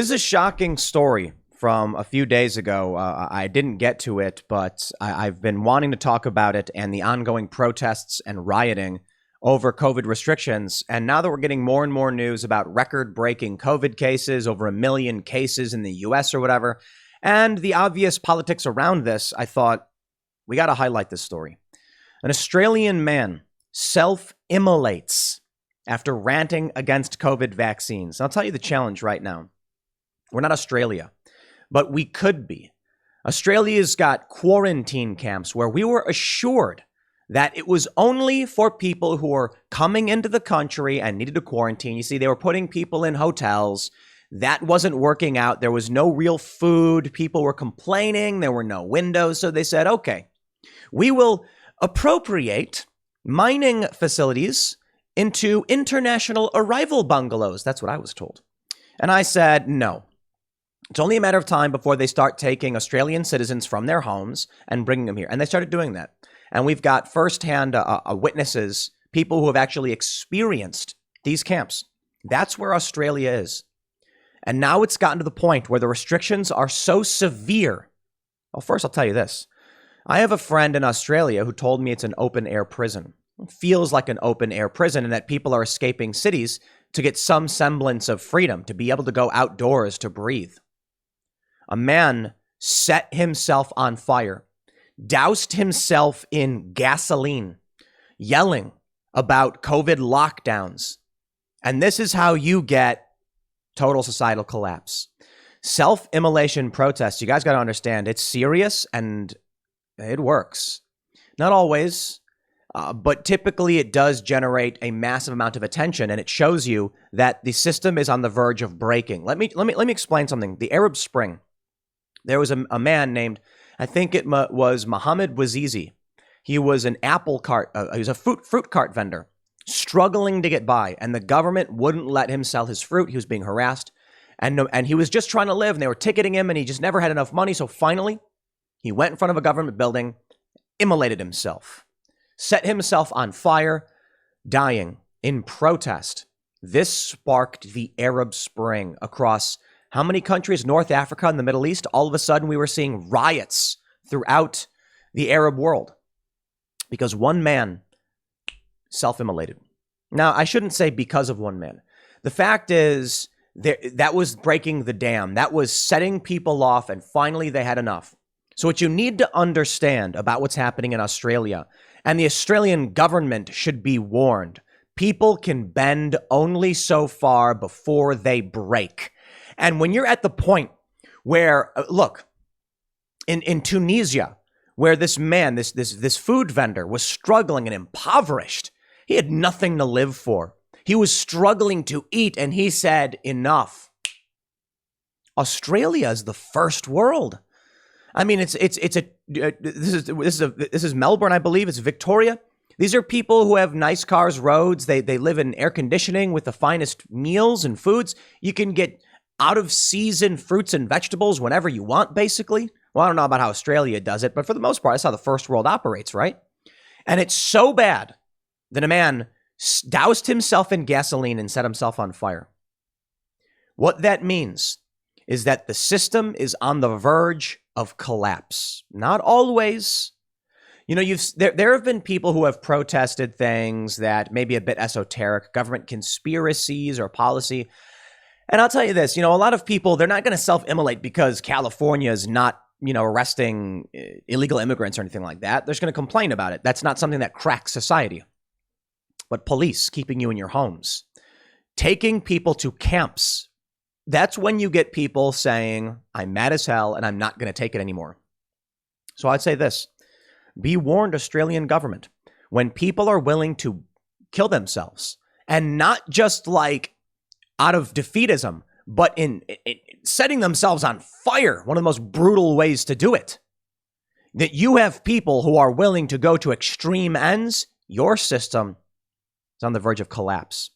This is a shocking story from a few days ago. I didn't get to it, but I've been wanting to talk about it and the ongoing protests and rioting over COVID restrictions. And now that we're getting more and more news about record-breaking COVID cases, over 1 million cases in the US or whatever, and the obvious politics around this, I thought we got to highlight this story. An Australian man self-immolates after ranting against COVID vaccines. I'll tell you the challenge right now. We're not Australia, but we could be. Australia's got quarantine camps where we were assured that it was only for people who were coming into the country and needed to quarantine. You see, they were putting people in hotels. That wasn't working out. There was no real food. People were complaining. There were no windows. So they said, okay, we will appropriate mining facilities into international arrival bungalows. That's what I was told. And I said, no. It's only a matter of time before they start taking Australian citizens from their homes and bringing them here. And they started doing that. And we've got firsthand witnesses, people who have actually experienced these camps. That's where Australia is. And now it's gotten to the point where the restrictions are so severe. Well, first, I'll tell you this. I have a friend in Australia who told me it's an open-air prison. It feels like an open-air prison and that people are escaping cities to get some semblance of freedom, to be able to go outdoors to breathe. A man set himself on fire, doused himself in gasoline, yelling about COVID lockdowns. And this is how you get total societal collapse. Self-immolation protests, you guys got to understand, it's serious and it works. Not always, but typically it does generate a massive amount of attention, and it shows you that the system is on the verge of breaking. Let me explain something. The Arab Spring. There was a man named, I think it was Mohammed Bouazizi. He was an apple cart, he was a fruit cart vendor, struggling to get by, and the government wouldn't let him sell his fruit. He was being harassed, and he was just trying to live, and they were ticketing him, and he just never had enough money. So finally, he went in front of a government building, immolated himself, set himself on fire, dying in protest. This sparked the Arab Spring across how many countries? North Africa and the Middle East. All of a sudden, we were seeing riots throughout the Arab world because one man self-immolated. Now, I shouldn't say because of one man. The fact is that was breaking the dam. That was setting people off, and finally they had enough. So what you need to understand about what's happening in Australia, and the Australian government should be warned, people can bend only so far before they break. And when you're at the point where, look, in Tunisia, where this man, this food vendor was struggling and impoverished, he had nothing to live for. He was struggling to eat, and he said, enough. Australia is the first world. I mean, this is Melbourne, I believe. It's Victoria. These are people who have nice cars, roads. They live in air conditioning with the finest meals and foods. You can get out of season fruits and vegetables whenever you want, basically. Well, I don't know about how Australia does it, but for the most part, that's how the first world operates, right? And it's so bad that a man doused himself in gasoline and set himself on fire. What that means is that the system is on the verge of collapse. Not always. You know, there have been people who have protested things that may be a bit esoteric, government conspiracies or policy. And I'll tell you this, you know, a lot of people, they're not going to self-immolate because California is not, you know, arresting illegal immigrants or anything like that. They're just going to complain about it. That's not something that cracks society. But police keeping you in your homes, taking people to camps, that's when you get people saying, I'm mad as hell and I'm not going to take it anymore. So I'd say this, be warned, Australian government, when people are willing to kill themselves, and not just like out of defeatism, but in setting themselves on fire, one of the most brutal ways to do it, that you have people who are willing to go to extreme ends, your system is on the verge of collapse.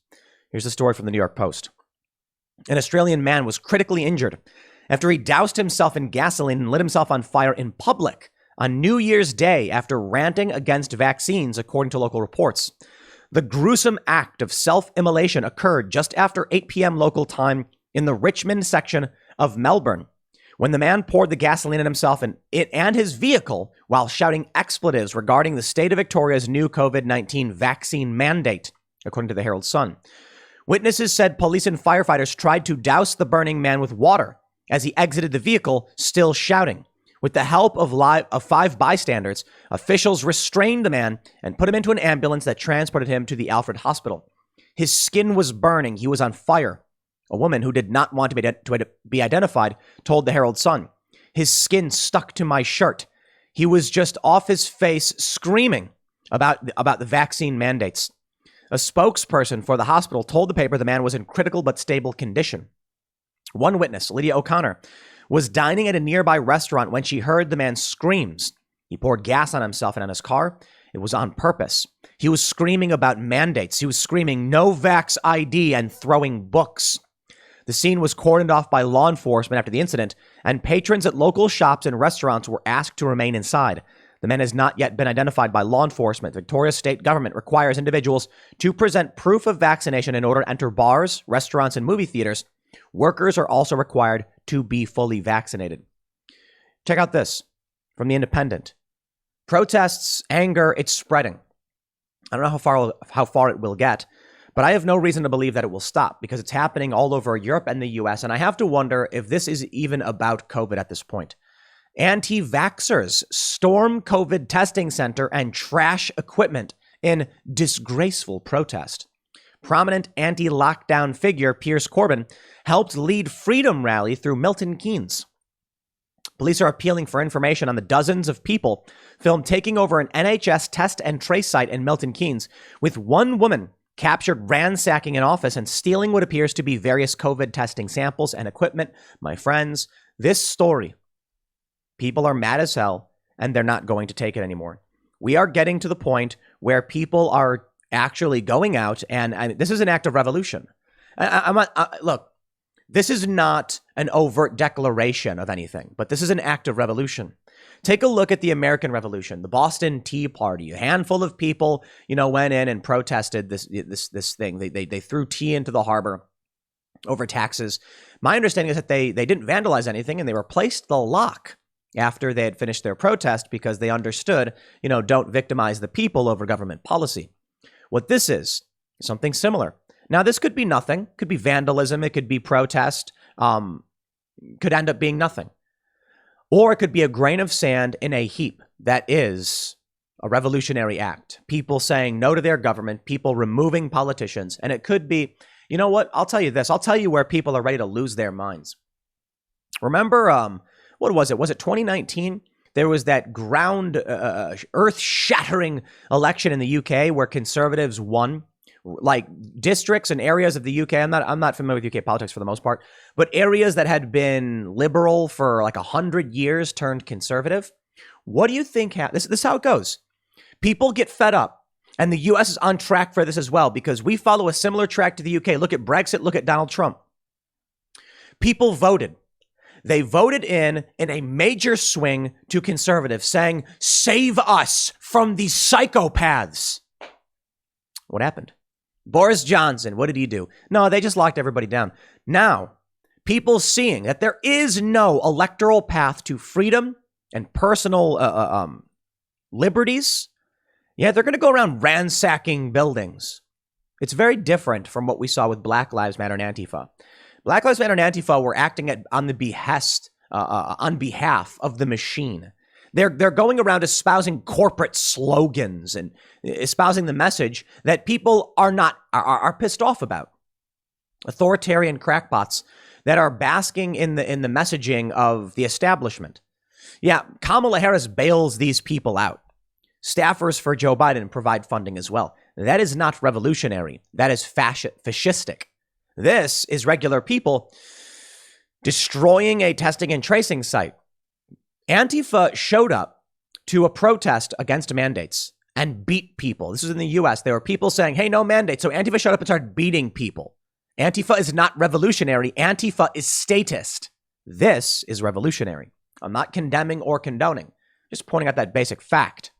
Here's the story from the New York Post. An Australian man was critically injured after he doused himself in gasoline and lit himself on fire in public on New Year's Day after ranting against vaccines, according to local reports. The gruesome act of self-immolation occurred just after 8 p.m. local time in the Richmond section of Melbourne when the man poured the gasoline on himself and his vehicle while shouting expletives regarding the state of Victoria's new COVID-19 vaccine mandate, according to the Herald Sun. Witnesses said police and firefighters tried to douse the burning man with water as he exited the vehicle, still shouting. With the help of 5 bystanders, officials restrained the man and put him into an ambulance that transported him to the Alfred Hospital. His skin was burning. He was on fire. A woman who did not want to be identified told the Herald Sun, "His skin stuck to my shirt. He was just off his face screaming about the vaccine mandates." A spokesperson for the hospital told the paper the man was in critical but stable condition. One witness, Lydia O'Connor, was dining at a nearby restaurant when she heard the man's screams. He poured gas on himself and on his car. It was on purpose. He was screaming about mandates. He was screaming "No Vax ID" and throwing books. The scene was cordoned off by law enforcement after the incident, and patrons at local shops and restaurants were asked to remain inside. The man has not yet been identified by law enforcement. Victoria's state government requires individuals to present proof of vaccination in order to enter bars, restaurants, and movie theaters. Workers are also required to be fully vaccinated. Check out this from The Independent. Protests, anger, it's spreading. I don't know how far it will get, but I have no reason to believe that it will stop because it's happening all over Europe and the US. And I have to wonder if this is even about COVID at this point. Anti-vaxxers storm COVID testing center and trash equipment in disgraceful protest. Prominent anti-lockdown figure Piers Corbyn helped lead Freedom Rally through Milton Keynes. Police are appealing for information on the dozens of people filmed taking over an NHS test and trace site in Milton Keynes, with one woman captured ransacking an office and stealing what appears to be various COVID testing samples and equipment. My friends, this story, people are mad as hell and they're not going to take it anymore. We are getting to the point where people are actually going out and this is an act of revolution. Look, this is not an overt declaration of anything, but this is an act of revolution. Take a look at the American Revolution, the Boston Tea Party. A handful of people, went in and protested this thing. They threw tea into the harbor over taxes. My understanding is that they didn't vandalize anything and they replaced the lock after they had finished their protest because they understood, don't victimize the people over government policy. What this is something similar. Now, this could be nothing. Could be vandalism. It could be protest. Could end up being nothing. Or it could be a grain of sand in a heap that is a revolutionary act. People saying no to their government, people removing politicians. And it could be, you know what? I'll tell you this. I'll tell you where people are ready to lose their minds. Remember, what was it? Was it 2019? There was that earth-shattering election in the UK where conservatives won, like districts and areas of the UK. I'm not familiar with UK politics for the most part, but areas that had been liberal for like 100 years turned conservative. What do you think? This is how it goes. People get fed up, and the US is on track for this as well because we follow a similar track to the UK. Look at Brexit. Look at Donald Trump. People voted. They voted in a major swing to conservatives saying, save us from these psychopaths. What happened? Boris Johnson, what did he do? No, they just locked everybody down. Now, people seeing that there is no electoral path to freedom and personal liberties, they're going to go around ransacking buildings. It's very different from what we saw with Black Lives Matter and Antifa. Black Lives Matter and Antifa were acting on behalf of the machine. They're going around espousing corporate slogans and espousing the message that people are pissed off about. Authoritarian crackpots that are basking in the messaging of the establishment. Yeah, Kamala Harris bails these people out. Staffers for Joe Biden provide funding as well. That is not revolutionary. That is fascistic. This is regular people destroying a testing and tracing site. Antifa showed up to a protest against mandates and beat people. This was in the US. There were people saying, hey, no mandates. So Antifa showed up and started beating people. Antifa is not revolutionary. Antifa is statist. This is revolutionary. I'm not condemning or condoning, just pointing out that basic fact.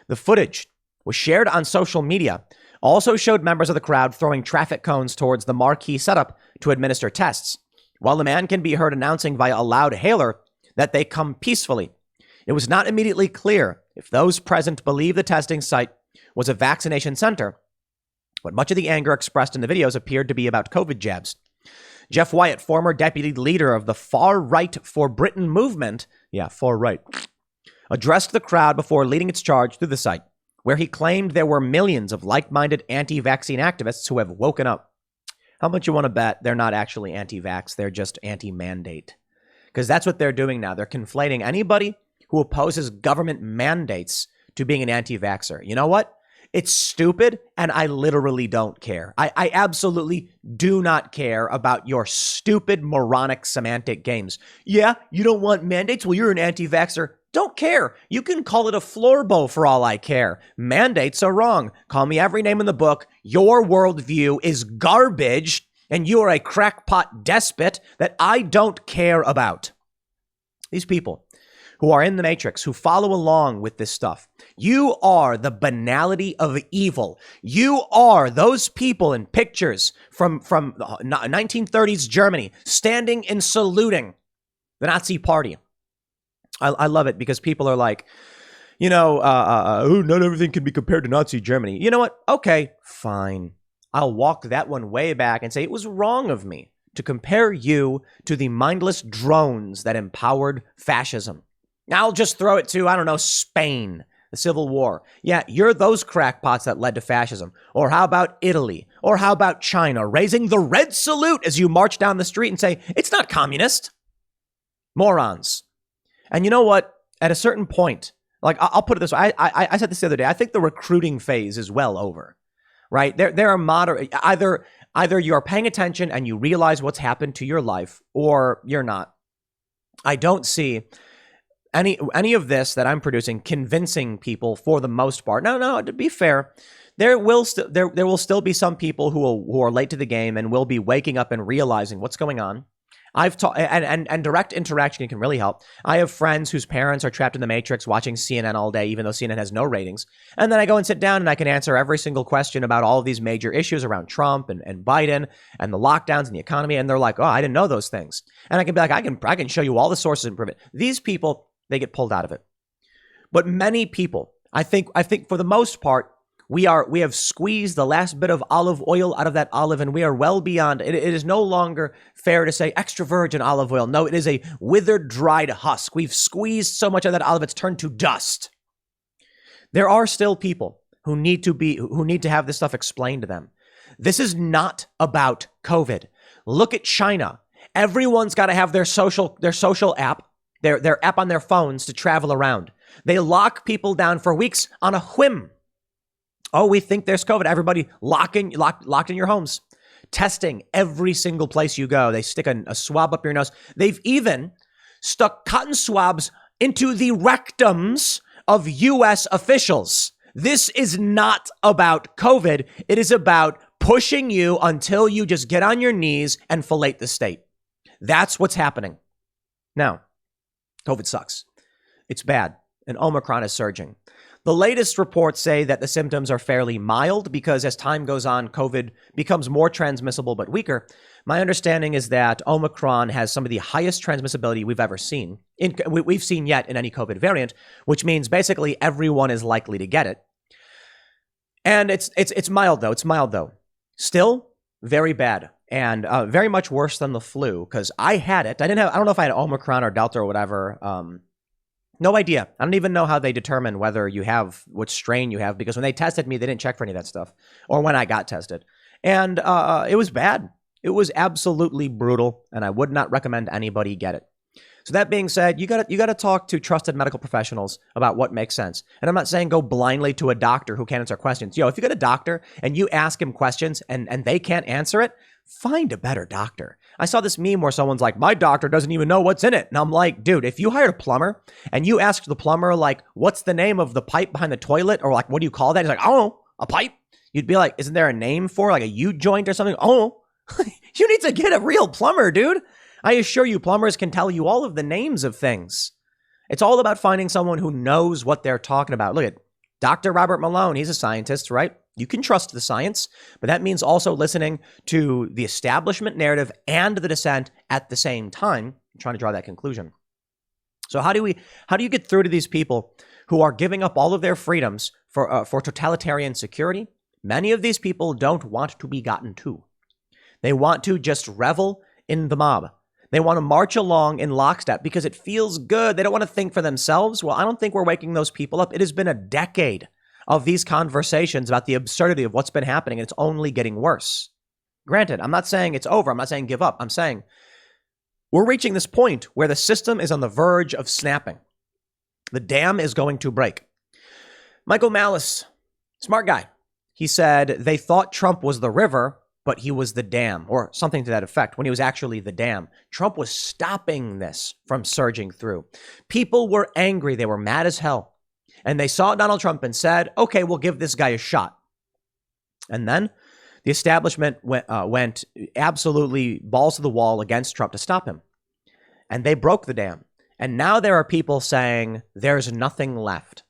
The footage was shared on social media, also showed members of the crowd throwing traffic cones towards the marquee setup to administer tests, while the man can be heard announcing via a loud hailer that they come peacefully. It was not immediately clear if those present believed the testing site was a vaccination center, but much of the anger expressed in the videos appeared to be about COVID jabs. Jeff Wyatt, former deputy leader of the Far Right for Britain movement, far right, addressed the crowd before leading its charge through the site, where he claimed there were millions of like-minded anti-vaccine activists who have woken up. How much you want to bet they're not actually anti-vax, they're just anti-mandate? Because that's what they're doing now. They're conflating anybody who opposes government mandates to being an anti-vaxxer. You know what? It's stupid, and I literally don't care. I absolutely do not care about your stupid, moronic semantic games. Yeah, you don't want mandates? Well, you're an anti-vaxxer. Don't care. You can call it a floorbow for all I care. Mandates are wrong. Call me every name in the book. Your worldview is garbage, and you are a crackpot despot that I don't care about. These people who are in the Matrix, who follow along with this stuff, you are the banality of evil. You are those people in pictures from 1930s Germany standing and saluting the Nazi party. I love it because people are like, not everything can be compared to Nazi Germany. You know what? Okay, fine. I'll walk that one way back and say it was wrong of me to compare you to the mindless drones that empowered fascism. Now I'll just throw it to, Spain, the Civil War. Yeah, you're those crackpots that led to fascism. Or how about Italy? Or how about China raising the red salute as you march down the street and say, it's not communist. Morons. And you know what? At a certain point, like I'll put it this way. I said this the other day. I think the recruiting phase is well over, right? There are moderate. Either you are paying attention and you realize what's happened to your life, or you're not. I don't see any of this that I'm producing convincing people for the most part. No. To be fair, there will still be some people who are late to the game and will be waking up and realizing what's going on. I've taught, and direct interaction can really help. I have friends whose parents are trapped in the Matrix watching CNN all day, even though CNN has no ratings. And then I go and sit down and I can answer every single question about all of these major issues around Trump and Biden and the lockdowns and the economy. And they're like, oh, I didn't know those things. And I can be like, I can show you all the sources and prove it. These people, they get pulled out of it. But many people, I think for the most part, we have squeezed the last bit of olive oil out of that olive, and we are well beyond. It is no longer fair to say extra virgin olive oil. No, it is a withered, dried husk. We've squeezed so much of that olive, it's turned to dust. There are still people who need to have this stuff explained to them. This is not about COVID. Look at China. Everyone's got to have their social app, their app on their phones to travel around. They lock people down for weeks on a whim. Oh, we think there's COVID. Everybody locked in your homes. Testing every single place you go. They stick a swab up your nose. They've even stuck cotton swabs into the rectums of U.S. officials. This is not about COVID. It is about pushing you until you just get on your knees and fillet the state. That's what's happening. Now, COVID sucks. It's bad. And Omicron is surging. The latest reports say that the symptoms are fairly mild because as time goes on, COVID becomes more transmissible but weaker. My understanding is that Omicron has some of the highest transmissibility we've ever seen. We've seen yet in any COVID variant, which means basically everyone is likely to get it. And it's mild though. It's mild though. Still very bad and very much worse than the flu because I had it. I don't know if I had Omicron or Delta or whatever. No idea. I don't even know how they determine whether you have what strain you have, because when they tested me, they didn't check for any of that stuff, or when I got tested. And it was bad. It was absolutely brutal, and I would not recommend anybody get it. So that being said, you got to talk to trusted medical professionals about what makes sense. And I'm not saying go blindly to a doctor who can't answer questions. If you got a doctor and you ask him questions and they can't answer it, find a better doctor. I saw this meme where someone's like, my doctor doesn't even know what's in it. And I'm like, dude, if you hired a plumber and you asked the plumber, like, what's the name of the pipe behind the toilet? Or like, what do you call that? He's like, I don't know, a pipe. You'd be like, isn't there a name for like a U-joint or something? Oh, you need to get a real plumber, dude. I assure you, plumbers can tell you all of the names of things. It's all about finding someone who knows what they're talking about. Look at Dr. Robert Malone. He's a scientist, right? You can trust the science, but that means also listening to the establishment narrative and the dissent at the same time. I'm trying to draw that conclusion. So how do you get through to these people who are giving up all of their freedoms for totalitarian security? Many of these people don't want to be gotten to. They want to just revel in the mob. They want to march along in lockstep because it feels good. They don't want to think for themselves. Well, I don't think we're waking those people up. It has been a decade of these conversations about the absurdity of what's been happening, and it's only getting worse. Granted, I'm not saying it's over. I'm not saying give up. I'm saying we're reaching this point where the system is on the verge of snapping. The dam is going to break. Michael Malice, smart guy. He said they thought Trump was the river, but he was the dam, or something to that effect, when he was actually the dam. Trump was stopping this from surging through. People were angry. They were mad as hell. And they saw Donald Trump and said, okay, we'll give this guy a shot. And then the establishment went absolutely balls to the wall against Trump to stop him. And they broke the dam. And now there are people saying there's nothing left.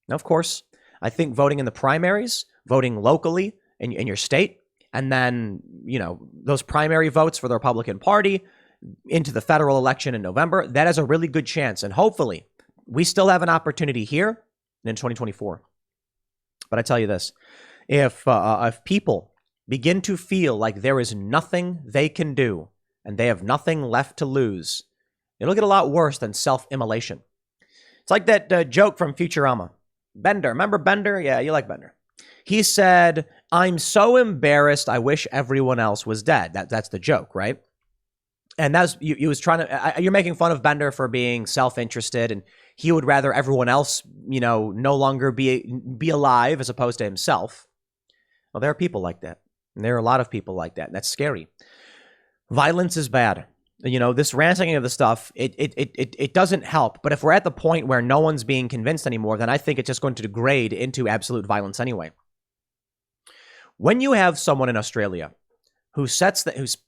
Now, of course, I think voting in the primaries, voting locally in your state, and then, those primary votes for the Republican Party into the federal election in November, that has a really good chance. And hopefully we still have an opportunity here in 2024. But I tell you this, if people begin to feel like there is nothing they can do and they have nothing left to lose, it'll get a lot worse than self-immolation. It's like that joke from Futurama. Bender, remember Bender? Yeah, you like Bender. He said, I'm so embarrassed, I wish everyone else was dead. That's the joke, right? And he was trying to, you're making fun of Bender for being self-interested, and he would rather everyone else, no longer be alive as opposed to himself. Well, there are people like that. And there are a lot of people like that. And that's scary. Violence is bad. This ranting of the stuff, it doesn't help. But if we're at the point where no one's being convinced anymore, then I think it's just going to degrade into absolute violence anyway. When you have someone in Australia who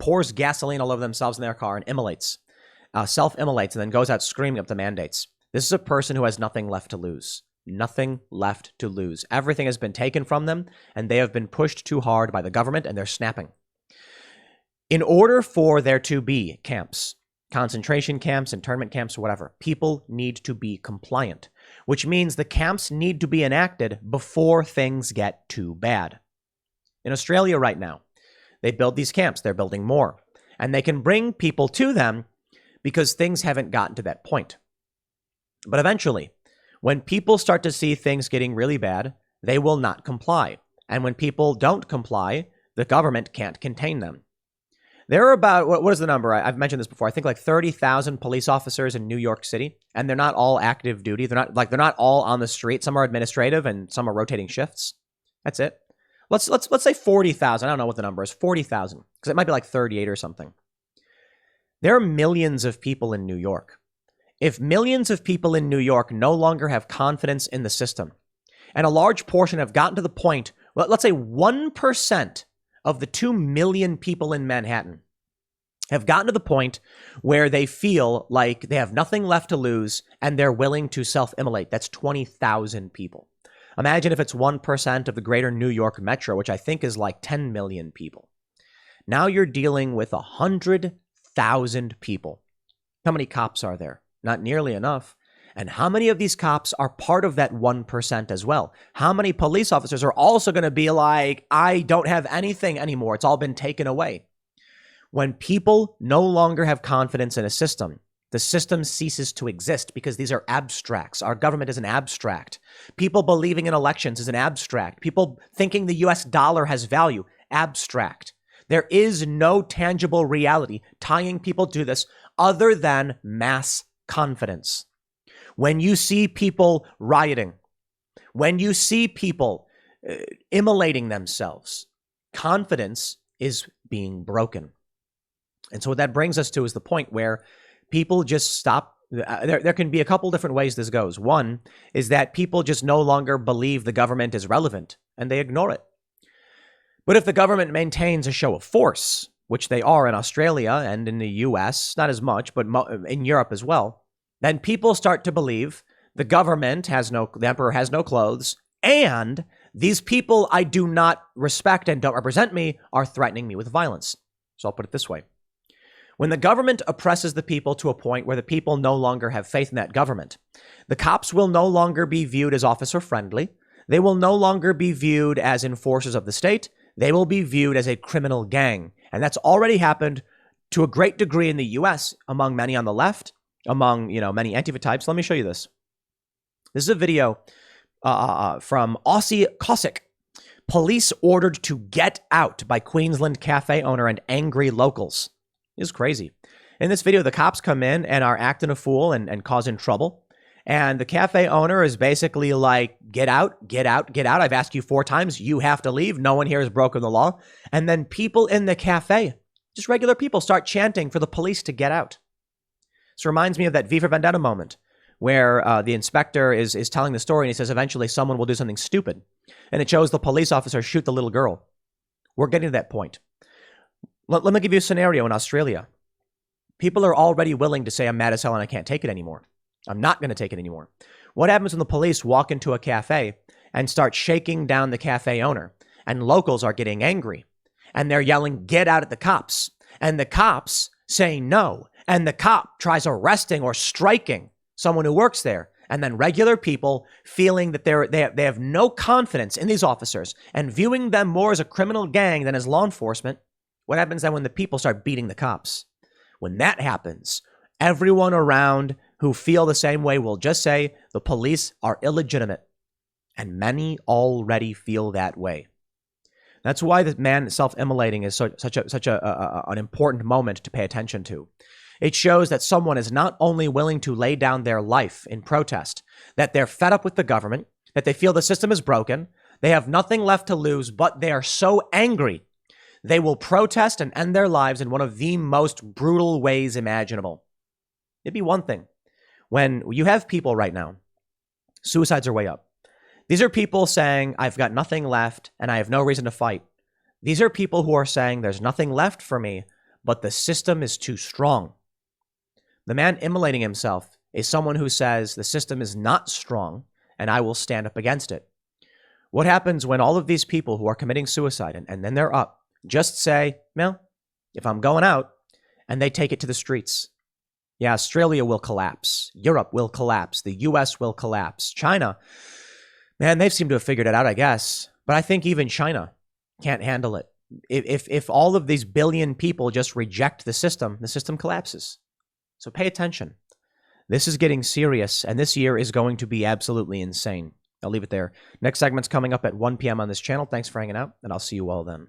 pours gasoline all over themselves in their car and self-immolates, and then goes out screaming up the mandates, this is a person who has nothing left to lose. Nothing left to lose. Everything has been taken from them, and they have been pushed too hard by the government, and they're snapping. In order for there to be camps, concentration camps, internment camps, or whatever, people need to be compliant, which means the camps need to be enacted before things get too bad. In Australia right now, they build these camps. They're building more. And they can bring people to them because things haven't gotten to that point. But eventually, when people start to see things getting really bad, they will not comply. And when people don't comply, the government can't contain them. There are about, what is the number? I've mentioned this before. I think like 30,000 police officers in New York City, and they're not all active duty. They're not all on the street. Some are administrative and some are rotating shifts. That's it. Let's say 40,000. I don't know what the number is. 40,000, because it might be like 38 or something. There are millions of people in New York. If millions of people in New York no longer have confidence in the system, and a large portion have gotten to the point, let's say 1% of the 2 million people in Manhattan have gotten to the point where they feel like they have nothing left to lose and they're willing to self-immolate. That's 20,000 people. Imagine if it's 1% of the greater New York metro, which I think is like 10 million people. Now you're dealing with 100,000 people. How many cops are there? Not nearly enough. And how many of these cops are part of that 1% as well? How many police officers are also going to be like, I don't have anything anymore. It's all been taken away. When people no longer have confidence in a system, the system ceases to exist because these are abstracts. Our government is an abstract. People believing in elections is an abstract. People thinking the US dollar has value, abstract. There is no tangible reality tying people to this other than mass confidence. When you see people rioting, when you see people immolating themselves, confidence is being broken. And so what that brings us to is the point where people just stop. There can be a couple different ways this goes. One is that people just no longer believe the government is relevant and they ignore it. But if the government maintains a show of force, which they are in Australia and in the US, not as much, but in Europe as well, then people start to believe the emperor has no clothes, and These people I do not respect and don't represent me are threatening me with violence. So I'll put it this way. When the government oppresses the people to a point where the people no longer have faith in that government, the cops will no longer be viewed as officer friendly. They will no longer be viewed as enforcers of the state. They will be viewed as a criminal gang. And that's already happened to a great degree in the US among many on the left, among, many Antifa types. Let me show you this. This is a video from Aussie Cossack. Police ordered to get out by Queensland cafe owner and angry locals. This is crazy. In this video, the cops come in and are acting a fool and causing trouble. And the cafe owner is basically like, get out, get out, get out. I've asked you 4 times. You have to leave. No one here has broken the law. And then people in the cafe, just regular people, start chanting for the police to get out. This reminds me of that V for Vendetta moment where the inspector is telling the story and he says eventually someone will do something stupid. And it shows the police officer shoot the little girl. We're getting to that point. Let me give you a scenario in Australia. People are already willing to say, I'm mad as hell and I can't take it anymore. I'm not going to take it anymore. What happens when the police walk into a cafe and start shaking down the cafe owner and locals are getting angry and they're yelling, get out at the cops, and the cops say no, and the cop tries arresting or striking someone who works there, and then regular people feeling that they have no confidence in these officers and viewing them more as a criminal gang than as law enforcement. What happens then when the people start beating the cops? When that happens, everyone around who feel the same way will just say the police are illegitimate. And many already feel that way. That's why the man self-immolating is such an important moment to pay attention to. It shows that someone is not only willing to lay down their life in protest, that they're fed up with the government, that they feel the system is broken, they have nothing left to lose, but they are so angry, they will protest and end their lives in one of the most brutal ways imaginable. It'd be one thing when you have people right now, suicides are way up. These are people saying, I've got nothing left and I have no reason to fight. These are people who are saying there's nothing left for me, but the system is too strong. The man immolating himself is someone who says the system is not strong and I will stand up against it. What happens when all of these people who are committing suicide and then they're up just say, well, if I'm going out, and they take it to the streets? Yeah, Australia will collapse. Europe will collapse. The US will collapse. China, man, they seem to have figured it out, I guess. But I think even China can't handle it. If all of these billion people just reject the system collapses. So pay attention. This is getting serious, and this year is going to be absolutely insane. I'll leave it there. Next segment's coming up at 1 p.m. on this channel. Thanks for hanging out, and I'll see you all then.